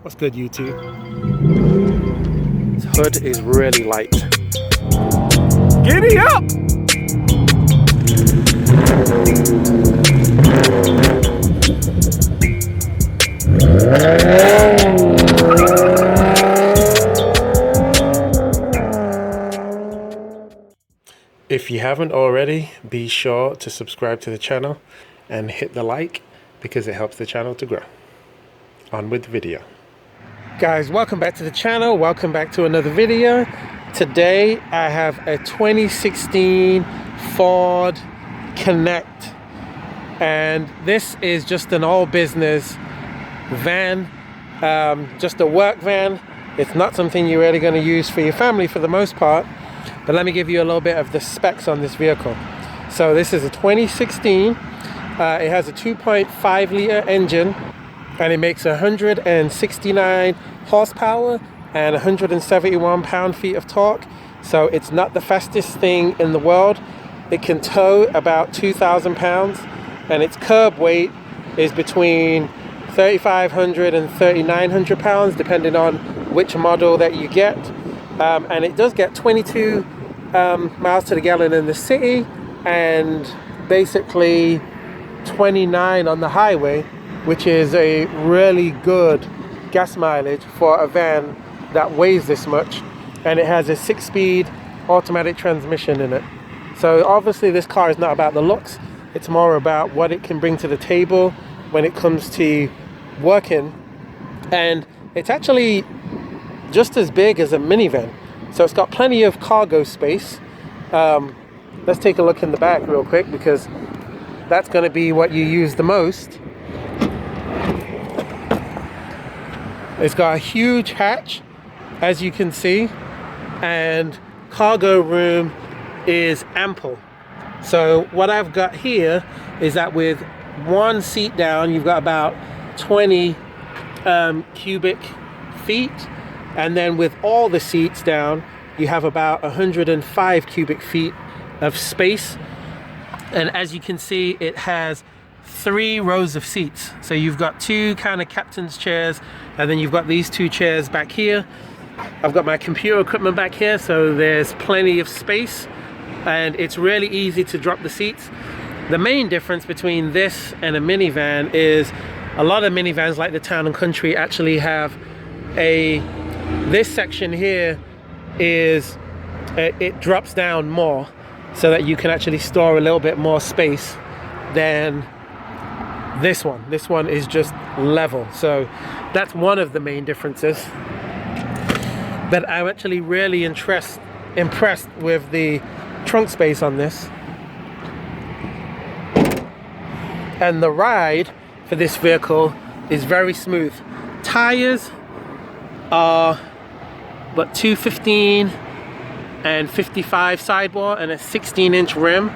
What's good, YouTube? This hood is really light. Giddy up! If you haven't already, be sure to subscribe to the channel and hit the like because it helps the channel to grow. On with the video. Guys, welcome back to the channel. Welcome back to another video. Today I have a 2016 Ford Connect, and this is just an all business van, just a work van. It's not something you're really going to use for your family for the most part, but let me give you a little bit of the specs on this vehicle. So this is a 2016. It has a 2.5 liter engine, and it makes 169 horsepower and 171 pound-feet of torque. So it's not the fastest thing in the world. It can tow about 2,000 pounds, and its curb weight is between 3,500 and 3,900 pounds, depending on which model that you get. And it does get 22 miles to the gallon in the city, and basically 29 on the highway, which is a really good gas mileage for a van that weighs this much. And it has a 6-speed automatic transmission in it. So obviously this car is not about the looks, it's more about what it can bring to the table when it comes to working. And it's actually just as big as a minivan, so it's got plenty of cargo space. Let's take a look in the back real quick, because that's going to be what you use the most. It's got a huge hatch, as you can see, and cargo room is ample. So what I've got here is that with one seat down, you've got about 20 cubic feet, and then with all the seats down, you have about 105 cubic feet of space. And as you can see, it has 3 rows of seats. So you've got 2 kind of captain's chairs, and then you've got these 2 chairs back here. I've got my computer equipment back here, so there's plenty of space, and it's really easy to drop the seats. The main difference between this and a minivan is a lot of minivans, like the Town and Country, actually have this section here is it drops down more, so that you can actually store a little bit more space than this one. This one is just level, so that's one of the main differences. But I'm actually really impressed with the trunk space on this. And the ride for this vehicle is very smooth. Tires are 215 and 55 sidewall, and a 16-inch rim,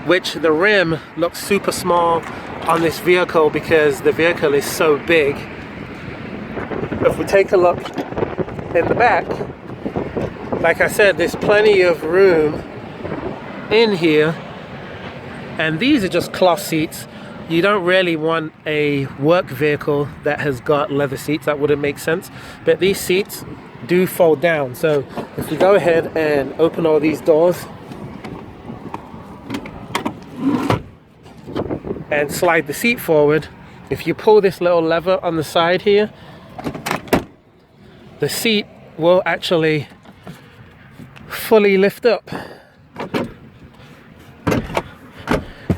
which the rim looks super small on this vehicle because the vehicle is so big. If we take a look in the back, like I said, there's plenty of room in here, and these are just cloth seats. You don't really want a work vehicle that has got leather seats. That wouldn't make sense, but these seats do fold down. So if we go ahead and open all these doors and slide the seat forward, if you pull this little lever on the side here, the seat will actually fully lift up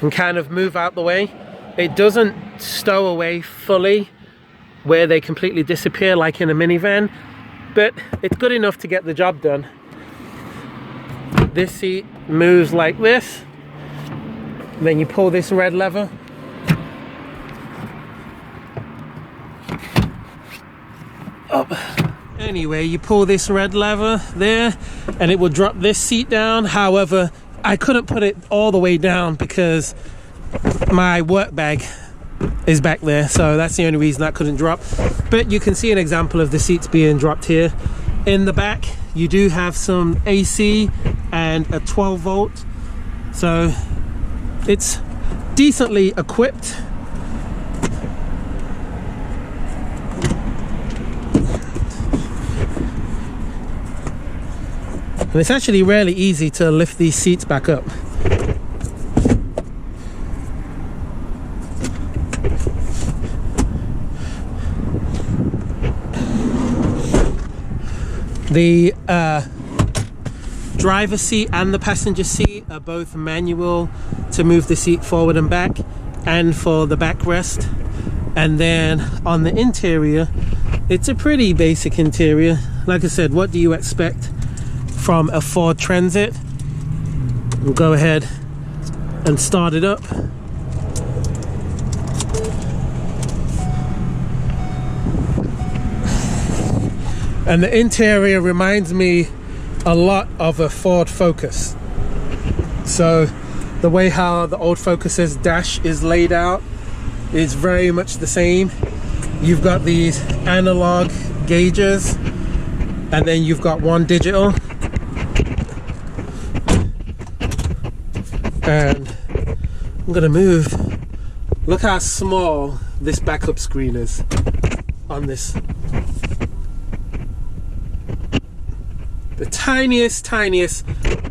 and kind of move out the way. It doesn't stow away fully where they completely disappear like in a minivan, but it's good enough to get the job done. This seat moves like this, then you pull this red lever, up. Anyway, you pull this red lever there and it will drop this seat down. However, I couldn't put it all the way down because my work bag is back there, so that's the only reason that couldn't drop. But you can see an example of the seats being dropped here. In the back you do have some AC and a 12 volt, so it's decently equipped. And it's actually really easy to lift these seats back up. The driver's seat and the passenger seat are both manual to move the seat forward and back, and for the backrest. And then on the interior, it's a pretty basic interior. Like I said, what do you expect from a Ford Transit? We'll go ahead and start it up. And the interior reminds me a lot of a Ford Focus. So the way how the old Focus's dash is laid out is very much the same. You've got these analog gauges, and then you've got one digital. And I'm gonna move. Look how small this backup screen is on this. The tiniest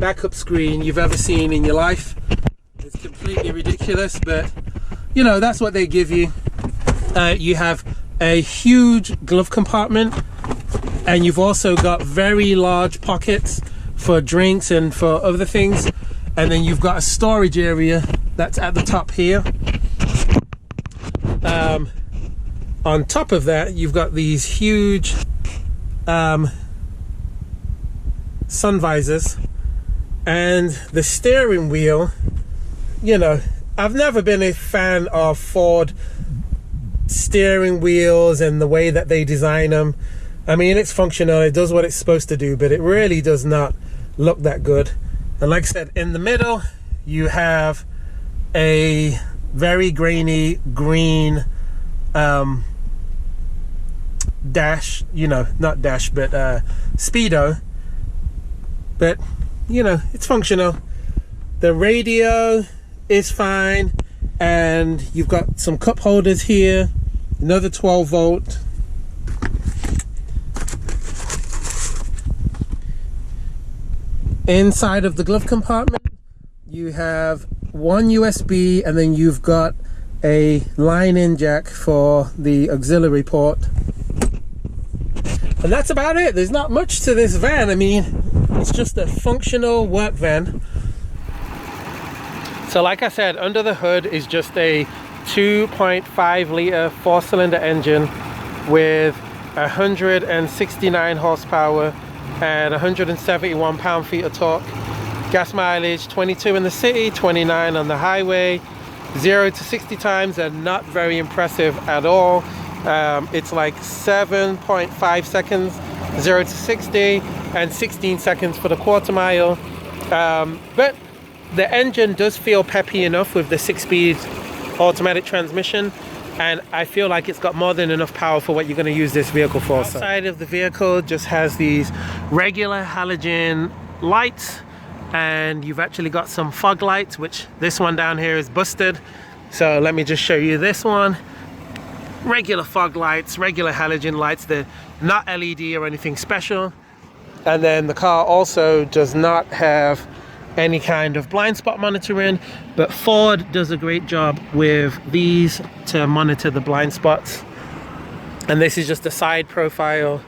backup screen you've ever seen in your life. It's completely ridiculous, but you know, that's what they give you. You have a huge glove compartment, and you've also got very large pockets for drinks and for other things. And then you've got a storage area that's at the top here. On top of that, you've got these huge sun visors, and the steering wheel. You know, I've never been a fan of Ford steering wheels and the way that they design them. I mean, it's functional, it does what it's supposed to do, but it really does not look that good. And like I said, in the middle you have a very grainy green dash, you know, not dash, but speedo. But you know, it's functional. The radio is fine, and you've got some cup holders here, another 12 volt. Inside of the glove compartment you have one USB, and then you've got a line-in jack for the auxiliary port. And that's about it. There's not much to this van. I mean, it's just a functional work van. So like I said, under the hood is just a 2.5 litre 4-cylinder engine with 169 horsepower and 171 pound-feet of torque. Gas mileage 22 in the city, 29 on the highway. 0 to 60 times are not very impressive at all. It's like 7.5 seconds 0 to 60, and 16 seconds for the quarter mile. But the engine does feel peppy enough with the 6-speed automatic transmission, and I feel like it's got more than enough power for what you're going to use this vehicle for. Outside of the vehicle just has these regular halogen lights, and you've actually got some fog lights, which this one down here is busted. So let me just show you this one. Regular fog lights, regular halogen lights. They're not LED or anything special. And then the car also does not have any kind of blind spot monitoring, but Ford does a great job with these to monitor the blind spots. And this is just a side profile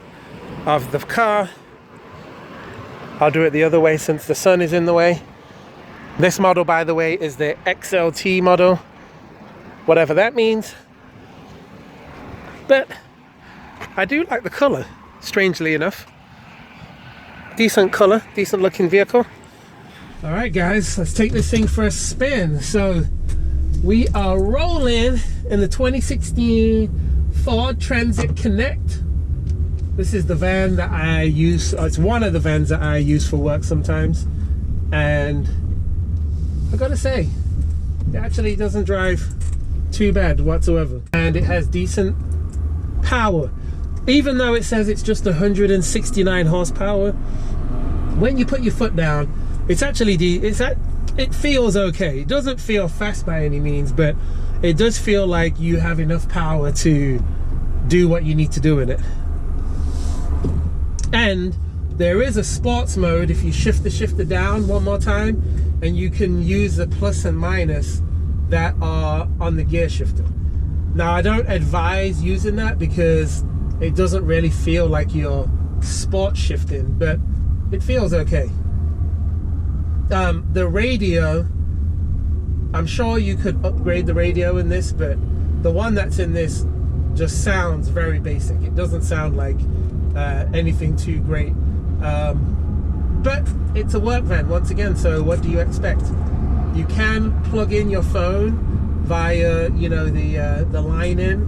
of the car. I'll do it the other way since the sun is in the way. This model, by the way, is the XLT model, whatever that means. But I do like the color, strangely enough. Decent color, decent looking vehicle. All right, guys, let's take this thing for a spin. So we are rolling in the 2016 Ford Transit Connect. This is the van that I use. It's one of the vans that I use for work sometimes. And I gotta say, it actually doesn't drive too bad whatsoever. And it has decent power. Even though it says it's just 169 horsepower, when you put your foot down, it's actually it feels okay. It doesn't feel fast by any means, but it does feel like you have enough power to do what you need to do in it. And There is a sports mode if you shift the shifter down one more time, and you can use the plus and minus that are on the gear shifter. Now, I don't advise using that because it doesn't really feel like you're sport shifting, but it feels okay. The radio, I'm sure you could upgrade the radio in this, but the one that's in this just sounds very basic. It doesn't sound like anything too great. But it's a work van once again, so what do you expect? You can plug in your phone via, you know, the line in,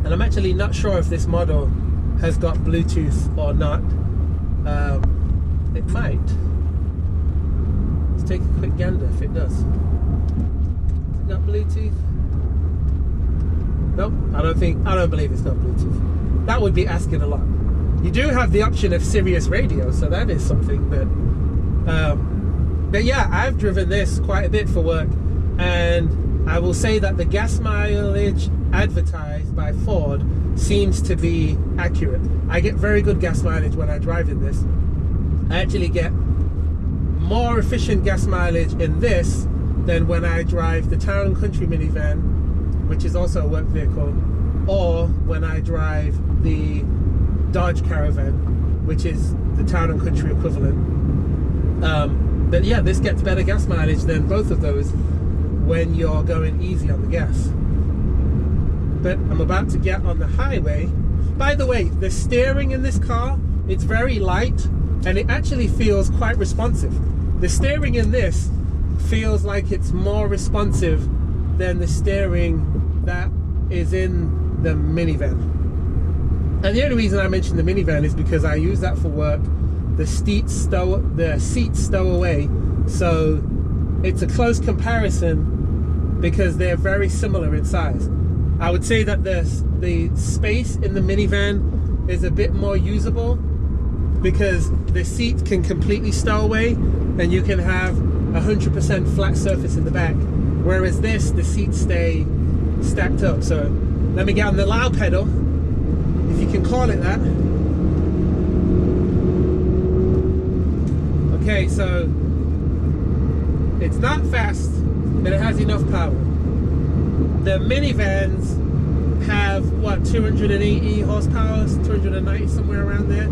and I'm actually not sure if this model has got Bluetooth or not. It might. Let's take a quick gander if it does. Has it got Bluetooth? Nope, I don't believe it's got Bluetooth. That would be asking a lot. You do have the option of Sirius radio, so that is something, but yeah, I've driven this quite a bit for work, and I will say that the gas mileage advertised by Ford seems to be accurate. I get very good gas mileage when I drive in this. I actually get more efficient gas mileage in this than when I drive the Town and Country minivan, which is also a work vehicle, or when I drive the Dodge Caravan, which is the Town and Country equivalent. But yeah, this gets better gas mileage than both of those when you're going easy on the gas. But I'm about to get on the highway. By the way, the steering in this car, it's very light, and it actually feels quite responsive. The steering in this feels like it's more responsive than the steering that is in the minivan. And the only reason I mentioned the minivan is because I use that for work. The seats stow away, so it's a close comparison because they're very similar in size. I would say that the space in the minivan is a bit more usable because the seats can completely stow away and you can have 100% flat surface in the back, whereas this, the seats stay stacked up. So let me get on the loud pedal, if you can call it that. Okay, so it's not fast, but it has enough power. The minivans have, what, 280 horsepower, 290, somewhere around there,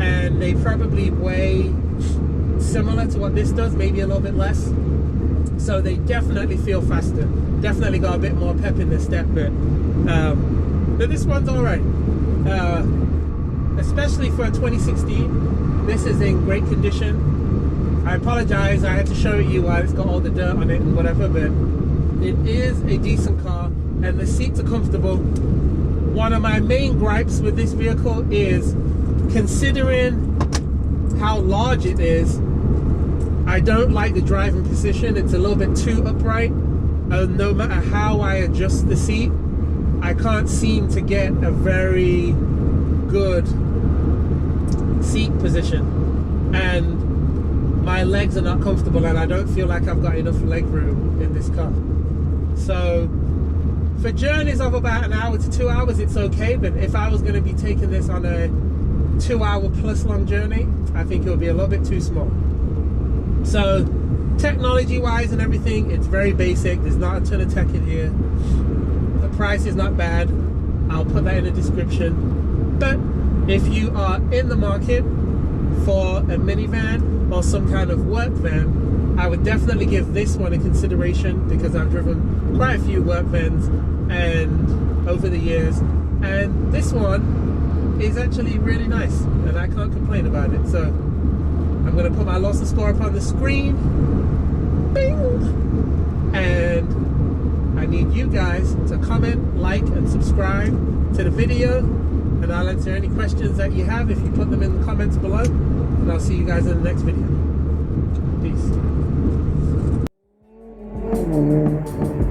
and they probably weigh similar to what this does, maybe a little bit less. So they definitely feel faster, definitely got a bit more pep in their step, but this one's all right. Especially for a 2016, this is in great condition. I apologize, I had to show you why it's got all the dirt on it and whatever, but it is a decent car and the seats are comfortable. One of my main gripes with this vehicle is, considering how large it is, I don't like the driving position. It's a little bit too upright. No matter how I adjust the seat, I can't seem to get a very good seat position, and my legs are not comfortable, and I don't feel like I've got enough leg room in this car. So for journeys of about an hour to 2 hours, it's okay, but if I was going to be taking this on a 2 hour plus long journey, I think it would be a little bit too small. So technology wise and everything, it's very basic. There's not a ton of tech in here. The price is not bad. I'll put that in the description. But if you are in the market for a minivan or some kind of work van, I would definitely give this one a consideration, because I've driven quite a few work vans and over the years, and this one is actually really nice and I can't complain about it. So I'm going to put my Lawson score up on the screen. Bing! And I need you guys to comment, like, and subscribe to the video, and I'll answer any questions that you have if you put them in the comments below. And I'll see you guys in the next video. Peace.